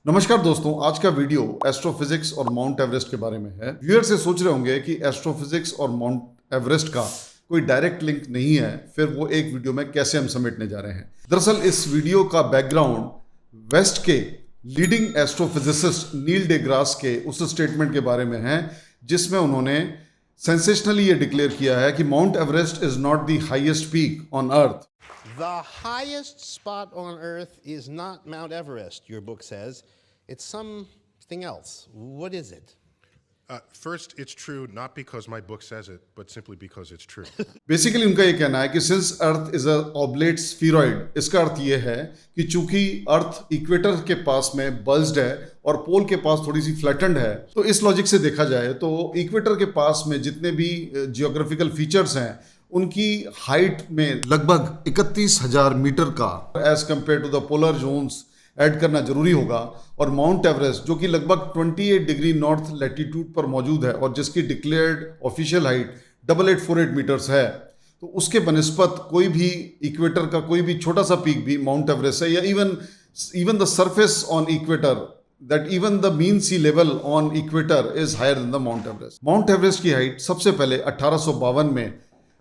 नमस्कार दोस्तों, आज का वीडियो एस्ट्रोफिजिक्स और माउंट एवरेस्ट के बारे में है। व्यूअर से सोच रहे होंगे कि एस्ट्रोफिजिक्स और माउंट एवरेस्ट का कोई डायरेक्ट लिंक नहीं है, फिर वो एक वीडियो में कैसे हम समेटने जा रहे हैं। दरअसल इस वीडियो का बैकग्राउंड वेस्ट के लीडिंग एस्ट्रोफिजिसिस्ट नील डेग्रास के उस स्टेटमेंट के बारे में है जिसमें उन्होंने सेंसेशनली ये डिक्लेयर किया है कि mount Everest is not the highest peak on earth. The highest spot on Earth is not Mount Everest, your book says. It's something else. What is it? First, it's true not because my book says it, but simply because it's true. Basically उनका ये कहना है कि since earth is a oblate spheroid, इसका अर्थ ये है कि चूंकि अर्थ इक्वेटर के पास में बल्ज्ड है और पोल के पास थोड़ी सी फ्लैटेंड है, तो इस लॉजिक से देखा जाए तो इक्वेटर के पास में जितने भी जियोग्राफिकल फीचर्स हैं उनकी हाइट में लगभग 31,000 मीटर का as compare to the polar zones add करना जरूरी होगा। और माउंट एवरेस्ट जो कि लगभग 28 डिग्री नॉर्थ लैटिट्यूड पर मौजूद है और जिसकी डिक्लेयर्ड ऑफिशियल हाइट 8848 मीटर्स है, तो उसके बनिस्पत कोई भी इक्वेटर का कोई भी छोटा सा पीक भी माउंट एवरेस्ट है, या even the surface on equator, that even the mean sea level on equator is higher than the Mount Everest. Mount Everest की हाइट सबसे पहले 1852 में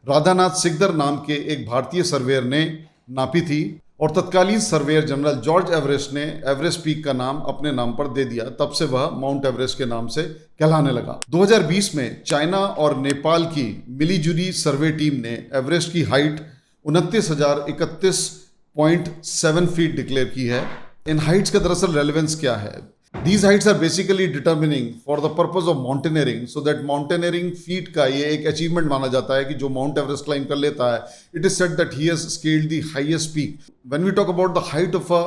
राधानाथ सिकदर नाम के एक भारतीय सर्वेयर ने नापी थी और तत्कालीन सर्वेयर जनरल जॉर्ज एवरेस्ट ने एवरेस्ट पीक का नाम अपने नाम पर दे दिया। तब से वह माउंट एवरेस्ट के नाम से कहलाने लगा। 2020 में चाइना और नेपाल की मिलीजुली सर्वे टीम ने एवरेस्ट की हाइट 29,031.7 फीट डिक्लेयर की है। इन हाइट्स का दरअसल रेलेवेंस क्या है? These heights are basically determining for the purpose of mountaineering, so that mountaineering feat का ये एक achievement माना जाता है कि जो माउंट एवरेस्ट क्लाइम कर लेता है, it is said that he has scaled the highest peak. When we talk about the height of a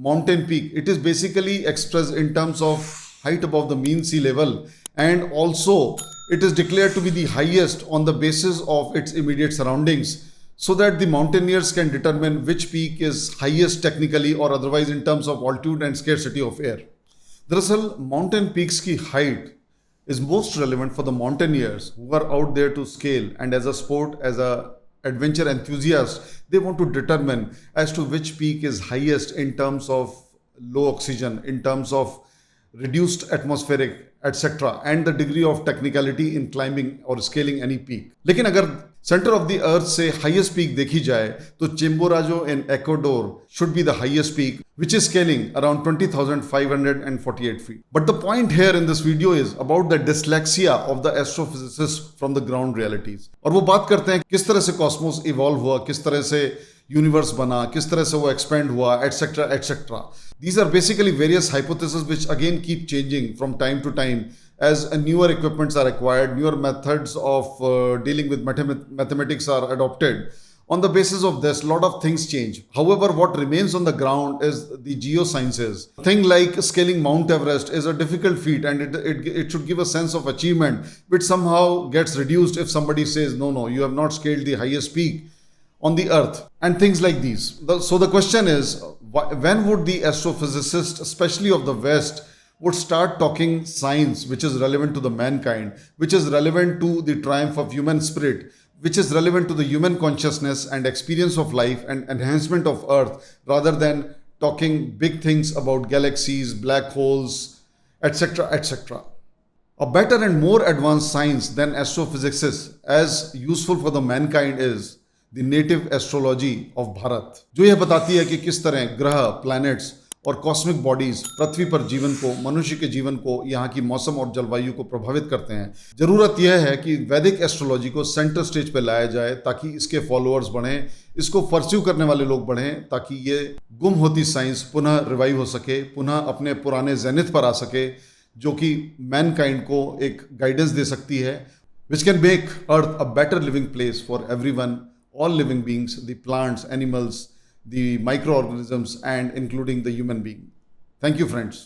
mountain peak, it is basically expressed in terms of height above the mean sea level, and also it is declared to be the highest on the basis of its immediate surroundings, so that the mountaineers can determine which peak is highest technically or otherwise in terms of altitude and scarcity of air. दरअसल mountain peaks की height is most relevant for the mountaineers who are out there to scale and as a sport, as a adventure enthusiast, they want to determine as to which peak is highest in terms of low oxygen, in terms of reduced atmospheric etc. and the degree of technicality in climbing or scaling any peak. लेकिन अगर centre of the earth से highest peak देखी जाए तो Chimborazo in Ecuador should be the highest peak which is scaling around 20,548 feet. But the point here in this video is about the dyslexia of the astrophysicists from the ground realities. और वो बात करते हैं किस तरह से Cosmos evolve हुआ, किस तरह से यूनिवर्स बना, किस तरह से वो एक्सपेंड हुआ, etcetera etcetera. These are basically various hypotheses which again keep changing from time to time as newer equipments are acquired, newer methods of dealing with mathematics are adopted. On the basis of this, a lot of things change. However, what remains on the ground is the geosciences. A thing like scaling Mount Everest is a difficult feat, and it should give a sense of achievement, which somehow gets reduced if somebody says, no, you have not scaled the highest peak on the earth, and things like these. So the question is, when would the astrophysicists, especially of the West, would start talking science which is relevant to the mankind, which is relevant to the triumph of human spirit, which is relevant to the human consciousness and experience of life and enhancement of earth, rather than talking big things about galaxies, black holes, etc., etc. A better and more advanced science than astrophysics is, as useful for the mankind is the native astrology of Bharat, जो यह बताती है कि किस तरह ग्रह, planets और cosmic bodies पृथ्वी पर जीवन को, मनुष्य के जीवन को, यहाँ की मौसम और जलवायु को प्रभावित करते हैं। जरूरत यह है कि वैदिक एस्ट्रोलॉजी को सेंटर स्टेज पर लाया जाए ताकि इसके फॉलोअर्स बढ़ें, इसको परस्यू करने वाले लोग बढ़ें, ताकि ये गुम होती साइंस पुनः रिवाइव हो सके, पुनः अपने पुराने ज़ेनिथ पर आ सके, जो कि मैनकाइंड को एक गाइडेंस दे सकती है, which can make earth a better living place for everyone, all living beings, the plants, animals, the microorganisms, and including the human being. Thank you, friends.